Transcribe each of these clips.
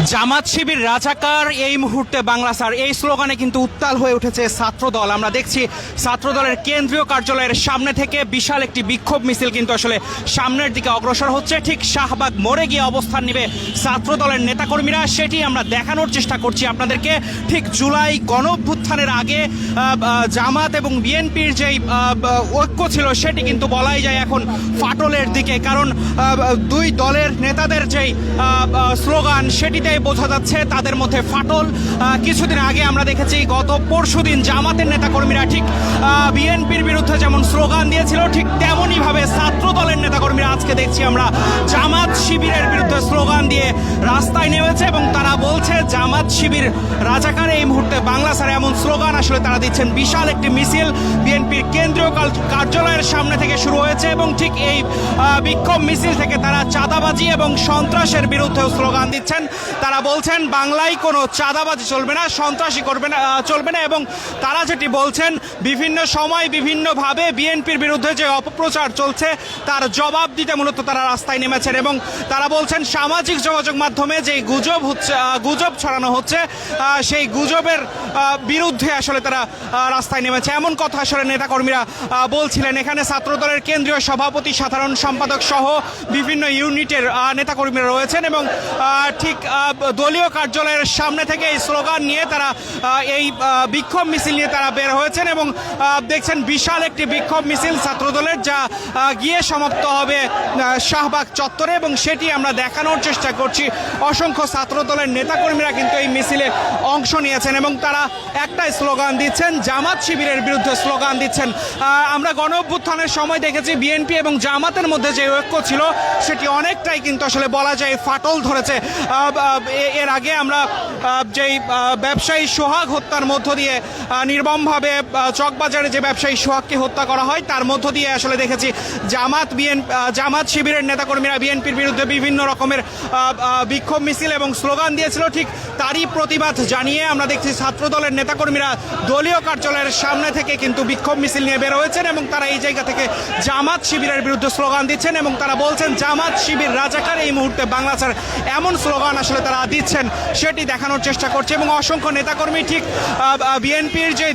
জামাত শিবির রাজাকার এই মুহূর্তে বাংলা স্যার, এই স্লোগানে কিন্তু উত্তাল হয়ে উঠেছে ছাত্রদল। আমরা দেখছি ছাত্রদলের কেন্দ্রীয় কার্যালয়ের সামনে থেকে বিশাল একটি বিক্ষোভ মিছিল কিন্তু আসলে সামনের দিকে অগ্রসর হচ্ছে। ঠিক শাহবাগ মোড়ে গিয়ে অবস্থান নেবে ছাত্রদলের নেতাকর্মীরা, সেটি আমরা দেখানোর চেষ্টা করছি আপনাদেরকে। ঠিক জুলাই গণঅভ্যুত্থানের আগে জামাত এবং বিএনপির যেই ঐক্য ছিল সেটি কিন্তু বলাই যায় এখন ফাটলের দিকে, কারণ দুই দলের নেতাদের যেই স্লোগান সেটিতে বোঝা যাচ্ছে তাদের মধ্যে ফাটল। কিছুদিন আগে আমরা দেখেছি, গত পরশুদিন জামাতের নেতাকর্মীরা ঠিক বিএনপির বিরুদ্ধে যেমন স্লোগান দিয়েছিল, ঠিক তেমনই ভাবে ছাত্র দলের নেতাকর্মীরা আজকে দেখছি আমরা জামাত শিবিরের বিরুদ্ধে স্লোগান দিয়ে রাস্তায় নেমেছে এবং তারা বলছে জামাত শিবির রাজাকার এই মুহূর্তে বাংলা স্যার, এমন স্লোগান আসলে তারা দিচ্ছেন। বিশাল একটি মিছিল বিএনপির কেন্দ্রীয় কার্যালয়ের সামনে থেকে শুরু হয়েছে এবং ঠিক এই বিক্ষোভ মিছিল থেকে তারা চাঁদাবাজি এবং সন্ত্রাসের বিরুদ্ধেও স্লোগান দিচ্ছেন। তারা বলছেন বাংলায় কোনো চাঁদাবাজি চলবে না, সন্ত্রাসী চলবে না, এবং তারা যেটি বলছেন বিভিন্ন সময় বিভিন্নভাবে বিএনপির বিরুদ্ধে যে অপপ্রচার চলছে তার জবাব দিতে মূলত তারা রাস্তায় নেমেছেন। এবং তারা বলছেন সামাজিক যোগাযোগ মাধ্যমে যে গুজব ছড়ানো হচ্ছে সেই গুজবের বিরুদ্ধে আসলে তারা রাস্তায় নেমেছে, এমন কথা আসলে নেতাকর্মীরা বলছিলেন। এখানে ছাত্রদলের কেন্দ্রীয় সভাপতি, সাধারণ সম্পাদক সহ বিভিন্ন ইউনিটের নেতাকর্মীরা রয়েছেন এবং ঠিক দলীয় কার্যালয়ের সামনে থেকে এই স্লোগান নিয়ে তারা এই বিক্ষোভ মিছিল নিয়ে তারা বের হয়েছেন এবং দেখছেন বিশাল একটি বিক্ষোভ মিছিল ছাত্রদলের, যা গিয়ে সমাপ্ত হবে শাহবাগ চত্বরে এবং সেটি আমরা দেখানোর চেষ্টা করছি। অসংখ্য ছাত্রদলের নেতাকর্মীরা কিন্তু এই মিছিলে অংশ নিয়েছেন এবং তারা একটাই স্লোগান দিচ্ছেন, জামাত শিবিরের বিরুদ্ধে স্লোগান দিচ্ছেন। আমরা গণঅভ্যুত্থানের সময় দেখেছি বিএনপি এবং জামাতের মধ্যে যে ঐক্য ছিল সেটি অনেকটাই কিন্তু আসলে বলা যায় ফাটল ধরেছে। এর আগে আমরা যেই ব্যবসায়ী সোহাগ হত্যার মধ্য দিয়ে নির্মমভাবে চকবাজারে যে ব্যবসায়ী সোহাগকে হত্যা করা হয় তার মধ্য দিয়ে আসলে দেখেছি জামাত শিবিরের নেতাকর্মীরা বিএনপির বিরুদ্ধে বিভিন্ন রকমের বিক্ষোভ মিছিল এবং স্লোগান দিয়েছিল। ঠিক তারই প্রতিবাদ জানিয়ে আমরা দেখছি ছাত্রদলের নেতাকর্মীরা দলীয় কার্যালয়ের সামনে থেকে কিন্তু বিক্ষোভ মিছিল নিয়ে বের হয়েছেন এবং তারা এই জায়গা থেকে জামাত শিবিরের বিরুদ্ধে স্লোগান দিচ্ছেন এবং তারা বলছেন জামাত শিবির রাজাকার এই মুহূর্তে বাংলা স্যার, এমন স্লোগান আসলে তারা দিচ্ছেন সেটি দেখানোর চেষ্টা করছে। এবং অসংখ্য নেতাকর্মী ঠিক বিএনপির যে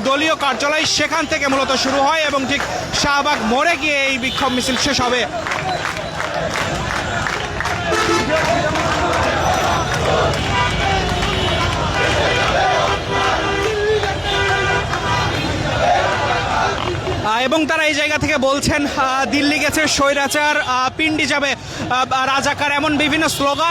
দলীয় কার্যালয় সেখান থেকে মূলত শুরু হয় এবং ঠিক শাহবাগ মোড়ে গিয়ে এই বিক্ষোভ মিছিল শেষ হবে। এবং তারা এই জায়গা থেকে বলছেন দিল্লি গেছে স্বৈরাচার, পিন্ডি যাবে রাজাকার, এমন বিভিন্ন স্লোগান